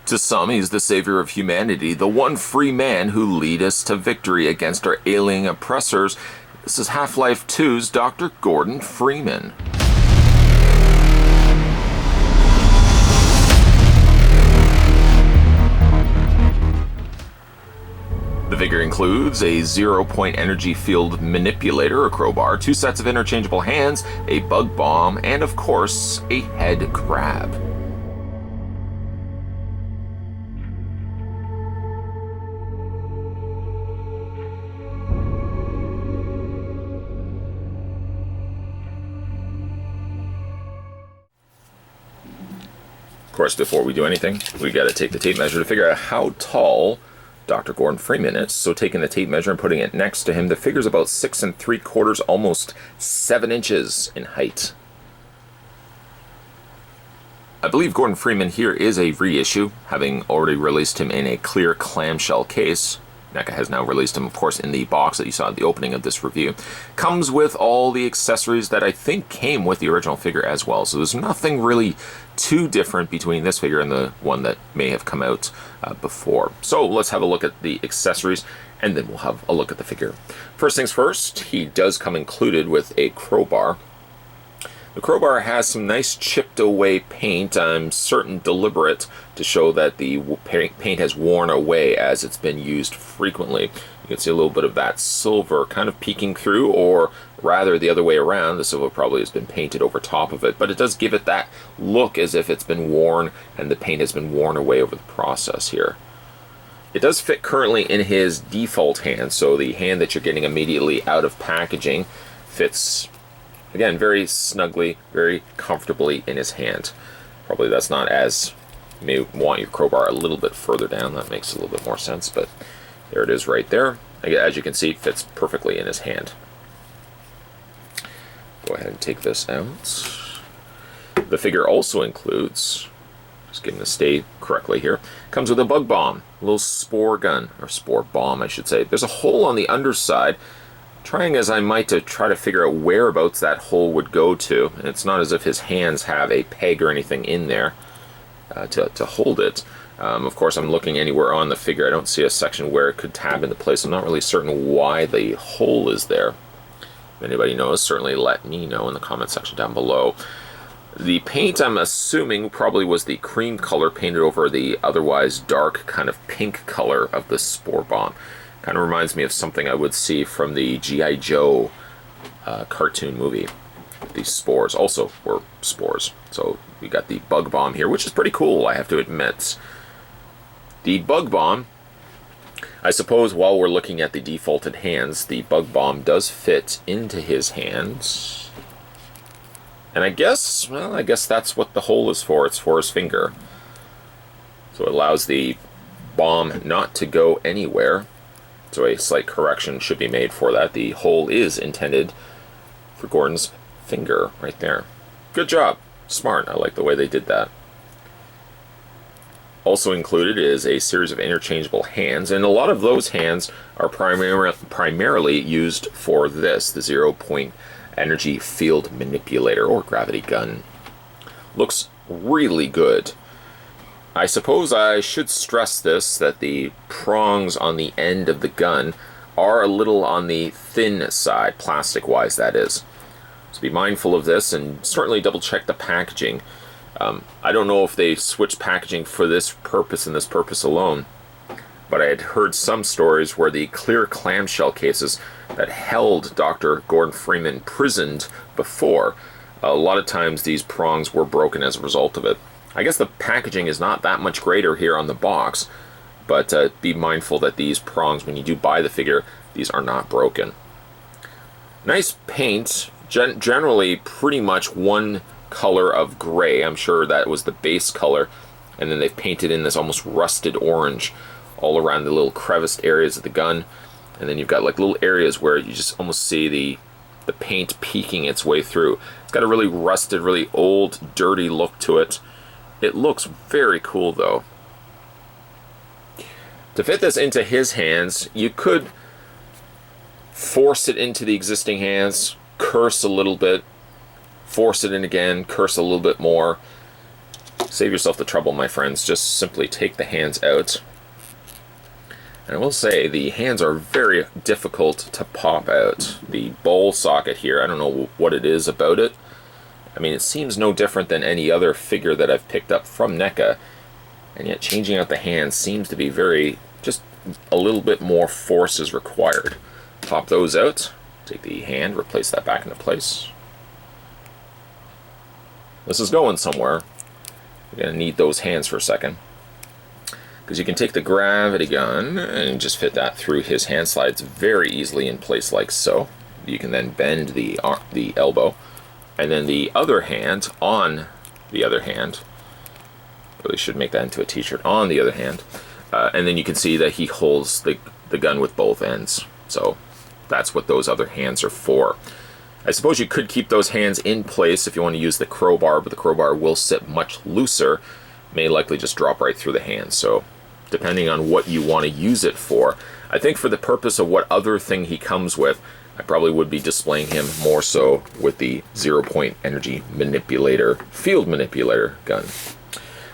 To some, he's the savior of humanity, the one free man who lead us to victory against our alien oppressors. This is Half-Life 2's Dr. Gordon Freeman. The figure includes a 0-point energy field manipulator, a crowbar, 2 sets of interchangeable hands, a bug bomb, and of course, a head crab. Of course, before we do anything, we got to take the tape measure to figure out how tall Dr. Gordon Freeman is. So taking the tape measure and putting it next to him, the figure's about 6 3/4, almost 7 inches in height. I believe Gordon Freeman here is a reissue, having already released him in a clear clamshell case. NECA has now released him, of course, in the box that you saw at the opening of this review. Comes with all the accessories that I think came with the original figure as well. So there's nothing really too different between this figure and the one that may have come out before. So let's have a look at the accessories, and then we'll have a look at the figure. First things first, he does come included with a crowbar. The crowbar has some nice chipped away paint, I'm certain deliberate, to show that the paint has worn away as it's been used frequently. You can see a little bit of that silver kind of peeking through, or rather the other way around. The silver probably has been painted over top of it, but it does give it that look as if it's been worn and the paint has been worn away over the process here. It does fit currently in his default hand, so the hand that you're getting immediately out of packaging fits, again, very snugly, very comfortably in his hand. Probably that's not as, you may want your crowbar a little bit further down. That makes a little bit more sense, but there it is right there. As you can see, it fits perfectly in his hand. Go ahead and take this out. The figure also includes, just getting the stay correctly here, comes with a bug bomb, a little spore gun, or spore bomb I should say. There's a hole on the underside. Trying as I might to try to figure out whereabouts that hole would go to, and it's not as if his hands have a peg or anything in there to hold it. Of course, I'm looking anywhere on the figure. I don't see a section where it could tab into place. I'm not really certain why the hole is there. If anybody knows, certainly let me know in the comment section down below. The paint, I'm assuming, probably was the cream color painted over the otherwise dark kind of pink color of the spore bomb. Kind of reminds me of something I would see from the G.I. Joe cartoon movie. These spores also were spores. So we got the bug bomb here, which is pretty cool, I have to admit. The bug bomb, I suppose while we're looking at the defaulted hands, the bug bomb does fit into his hands. And I guess, well, I guess that's what the hole is for. It's for his finger. So it allows the bomb not to go anywhere. So a slight correction should be made for that. The hole is intended for Gordon's finger right there. Good job. Smart. I like the way they did that. Also included is a series of interchangeable hands, and a lot of those hands are primarily used for this, the 0-point energy field manipulator or gravity gun. Looks really good. I suppose I should stress this, that the prongs on the end of the gun are a little on the thin side, plastic-wise that is. So be mindful of this, and certainly double-check the packaging. I don't know if they switched packaging for this purpose and this purpose alone, but I had heard some stories where the clear clamshell cases that held Dr. Gordon Freeman prisoned before, a lot of times these prongs were broken as a result of it. I guess the packaging is not that much greater here on the box, but be mindful that these prongs, when you do buy the figure, these are not broken. Nice paint, generally pretty much one color of gray. I'm sure that was the base color, and then they've painted in this almost rusted orange all around the little creviced areas of the gun, and then you've got like little areas where you just almost see the paint peeking its way through. It's got a really rusted, really old, dirty look to it. It looks very cool though. To fit this into his hands, you could force it into the existing hands, curse a little bit, force it in again, curse a little bit more. save yourself the trouble, my friends. Just simply take the hands out. And I will say, the hands are very difficult to pop out. The bowl socket here, I don't know what it is about it. I mean, it seems no different than any other figure that I've picked up from NECA. And yet changing out the hands seems to be just a little bit more force is required. Pop those out. Take the hand, replace that back into place. This is going somewhere. We're going to need those hands for a second. Because you can take the gravity gun and just fit that through his hand slides very easily in place like so. You can then bend the elbow. And then the other hand on the other hand. Really should make that into a t-shirt. On the other hand. And then you can see that he holds the gun with both ends. So that's what those other hands are for. I suppose you could keep those hands in place if you want to use the crowbar, but the crowbar will sit much looser. May likely just drop right through the hand. So depending on what you want to use it for, I think for the purpose of what other thing he comes with, I probably would be displaying him more so with the 0-point energy manipulator, field manipulator gun.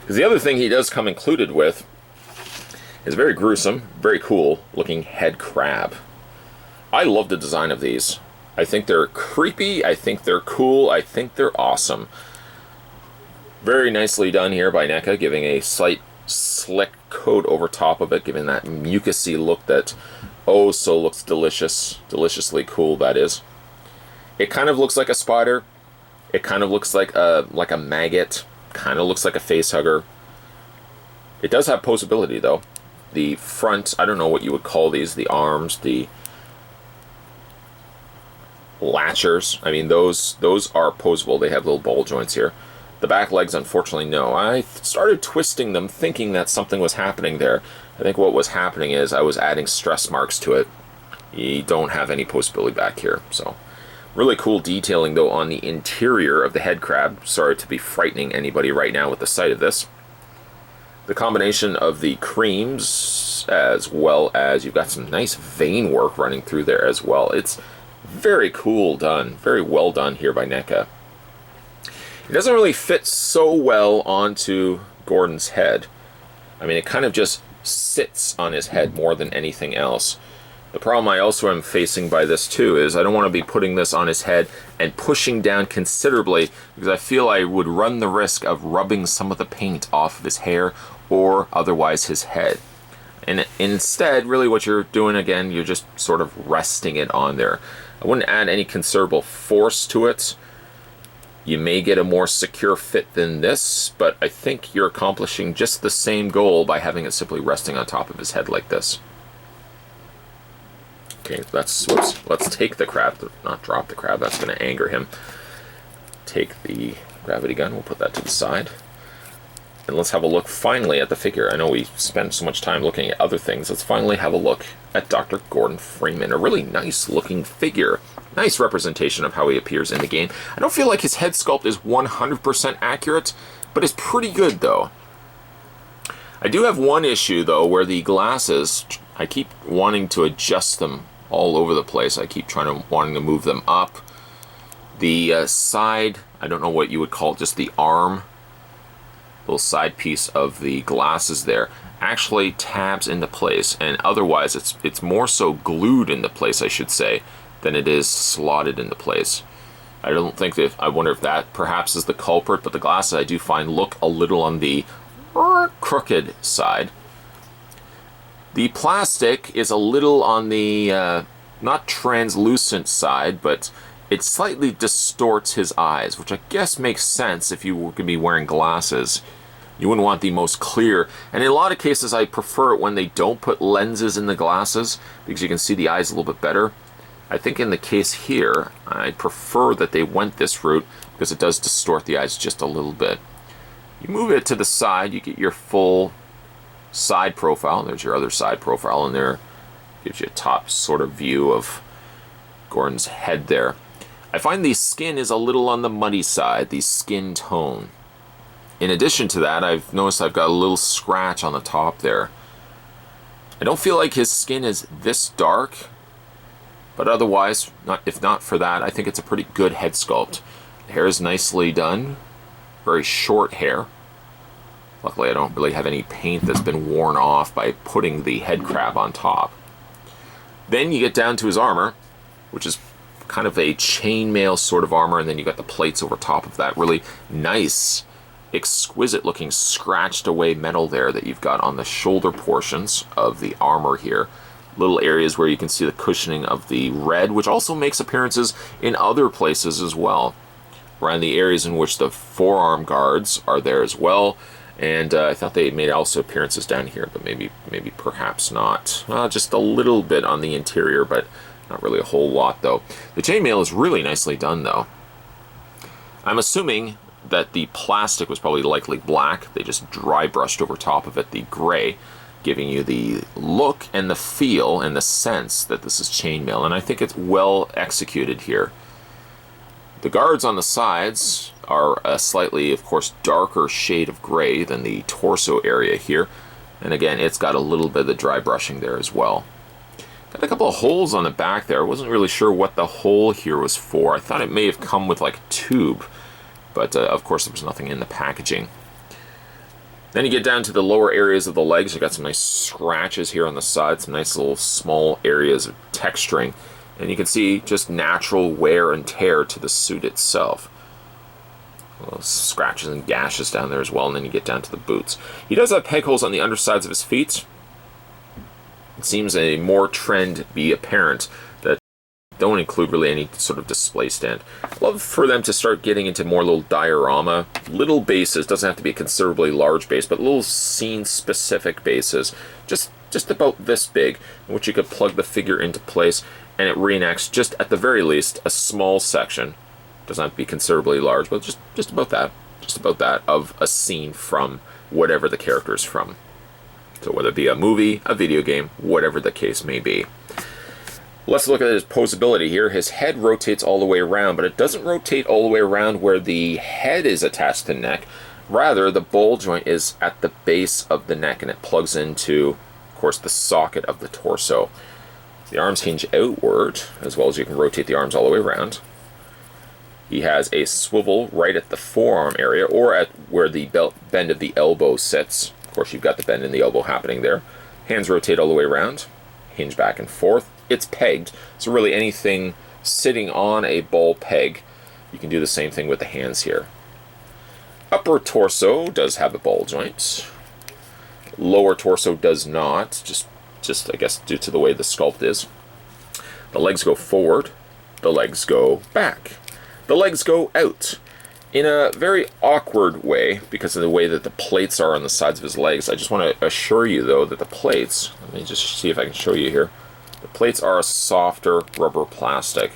Because the other thing he does come included with is a very gruesome, very cool looking head crab. I love the design of these. I think they're creepy, I think they're cool, I think they're awesome. Very nicely done here by NECA, giving a slight slick coat over top of it, giving that mucusy look that oh so looks delicious, deliciously cool that is. It kind of looks like a spider, it kind of looks like a maggot, kind of looks like a face hugger. It does have posability though. The front, I don't know what you would call these, the arms, the latchers, I mean those are posable. They have little ball joints here. The back legs, unfortunately, no. I started twisting them thinking that something was happening there. I think what was happening is I was adding stress marks to it. You don't have any postability back here. So really cool detailing though on the interior of the head crab. Sorry to be frightening anybody right now with the sight of this. The combination of the creams, as well as you've got some nice vein work running through there as well. It's very cool done, very well done here by NECA. It doesn't really fit so well onto Gordon's head. I mean, it kind of just sits on his head more than anything else. The problem I also am facing by this too is I don't want to be putting this on his head and pushing down considerably, because I feel I would run the risk of rubbing some of the paint off of his hair or otherwise his head. And instead, really what you're doing again, you're just sort of resting it on there. I wouldn't add any considerable force to it. You may get a more secure fit than this, but I think you're accomplishing just the same goal by having it simply resting on top of his head like this. Okay, let's take the crab, not drop the crab, that's going to anger him. Take the gravity gun, we'll put that to the side. And let's have a look finally at the figure. I know we spent so much time looking at other things. Let's finally have a look at Dr. Gordon Freeman. A really nice looking figure. Nice representation of how he appears in the game. I don't feel like his head sculpt is 100% accurate, but it's pretty good though. I do have one issue though, where the glasses, I keep wanting to adjust them all over the place. I keep wanting to move them up. The side, I don't know what you would call it, just the arm, little side piece of the glasses there, actually tabs into place, and otherwise it's more so glued into place, I should say, than it is slotted into place. I don't think that, I wonder if that perhaps is the culprit, but the glasses I do find look a little on the crooked side. The plastic is a little on the not translucent side, but it slightly distorts his eyes, which I guess makes sense if you were going to be wearing glasses. You wouldn't want the most clear, and in a lot of cases I prefer it when they don't put lenses in the glasses, because you can see the eyes a little bit better. I think in the case here, I prefer that they went this route, because it does distort the eyes just a little bit. You move it to the side, you get your full side profile. There's your other side profile, and there gives you a top sort of view of Gordon's head there. I find the skin is a little on the muddy side, the skin tone. In addition to that, I've noticed I've got a little scratch on the top there. I don't feel like his skin is this dark, but otherwise, if not for that, I think it's a pretty good head sculpt. The hair is nicely done, very short hair. Luckily, I don't really have any paint that's been worn off by putting the Headcrab on top. Then you get down to his armor, which is kind of a chainmail sort of armor, and then you got the plates over top of that. Really nice, exquisite looking scratched away metal there that you've got on the shoulder portions of the armor here. Little areas where you can see the cushioning of the red, which also makes appearances in other places as well. Around the areas in which the forearm guards are there as well. And I thought they made also appearances down here, but maybe perhaps not. Just a little bit on the interior, but not really a whole lot though. The chainmail is really nicely done though. I'm assuming that the plastic was probably likely black. They just dry brushed over top of it the gray, giving you the look and the feel and the sense that this is chainmail, and I think it's well executed here. The guards on the sides are a slightly, of course, darker shade of gray than the torso area here, and again, it's got a little bit of the dry brushing there as well. Got a couple of holes on the back there. I wasn't really sure what the hole here was for. I thought it may have come with like a tube, but of course there was nothing in the packaging. Then you get down to the lower areas of the legs. You got some nice scratches here on the side, some nice little small areas of texturing, and you can see just natural wear and tear to the suit itself. Little scratches and gashes down there as well, and then you get down to the boots. He does have peg holes on the undersides of his feet. It seems a more trend be apparent that don't include really any sort of display stand. I'd love for them to start getting into more little diorama, little bases. Doesn't have to be a considerably large base, but little scene-specific bases, just about this big, in which you could plug the figure into place, and it reenacts just at the very least a small section. Doesn't have to be considerably large, but just about that of a scene from whatever the character is from. So whether it be a movie, a video game, whatever the case may be. Let's look at his posability here. His head rotates all the way around, but it doesn't rotate all the way around where the head is attached to the neck. Rather, the ball joint is at the base of the neck, and it plugs into, of course, the socket of the torso. The arms hinge outward, as well as you can rotate the arms all the way around. He has a swivel right at the forearm area, or at where the bend of the elbow sits. Of course, you've got the bend in the elbow happening there. Hands rotate all the way around, hinge back and forth. It's pegged, so really anything sitting on a ball peg, you can do the same thing with the hands here. Upper torso does have a ball joint. Lower torso does not, just I guess due to the way the sculpt is. The legs go forward, the legs go back. The legs go out in a very awkward way because of the way that the plates are on the sides of his legs. I just want to assure you, though, that the plates, let me just see if I can show you here. The plates are a softer rubber plastic.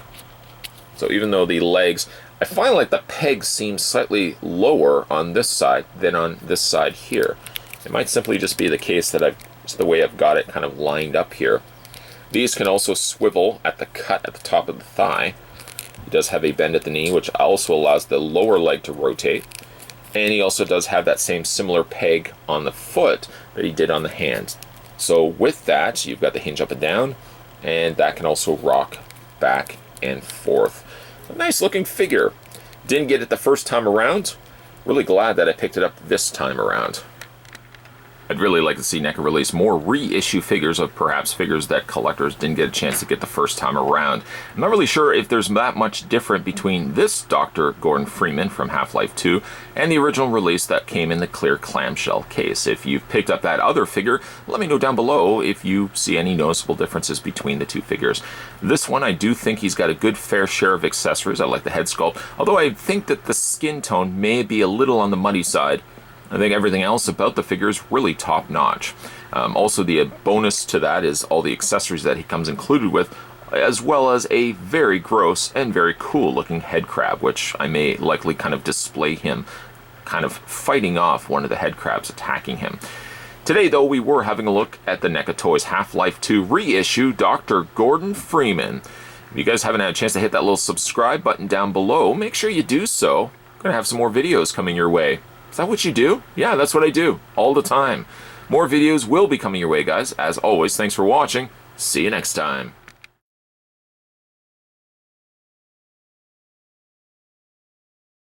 So even though the legs, I find like the pegs seem slightly lower on this side than on this side here. It might simply just be the case that it's the way I've got it kind of lined up here. These can also swivel at the cut at the top of the thigh. He does have a bend at the knee, which also allows the lower leg to rotate. And he also does have that same similar peg on the foot that he did on the hand. So with that, you've got the hinge up and down, and that can also rock back and forth. A nice looking figure. Didn't get it the first time around. Really glad that I picked it up this time around. I'd really like to see NECA release more reissue figures of perhaps figures that collectors didn't get a chance to get the first time around. I'm not really sure if there's that much different between this Dr. Gordon Freeman from Half-Life 2 and the original release that came in the clear clamshell case. If you've picked up that other figure, let me know down below if you see any noticeable differences between the two figures. This one, I do think he's got a good fair share of accessories. I like the head sculpt, although I think that the skin tone may be a little on the muddy side. I think everything else about the figure is really top-notch. Also, the bonus to that is all the accessories that he comes included with, as well as a very gross and very cool-looking Headcrab, which I may likely kind of display him kind of fighting off one of the Headcrabs attacking him. Today, though, we were having a look at the NECA Toys Half-Life 2 reissue, Dr. Gordon Freeman. If you guys haven't had a chance to hit that little subscribe button down below, make sure you do so. I'm going to have some more videos coming your way. Is that what you do? Yeah, that's what I do, all the time. More videos will be coming your way, guys. As always, thanks for watching. See you next time.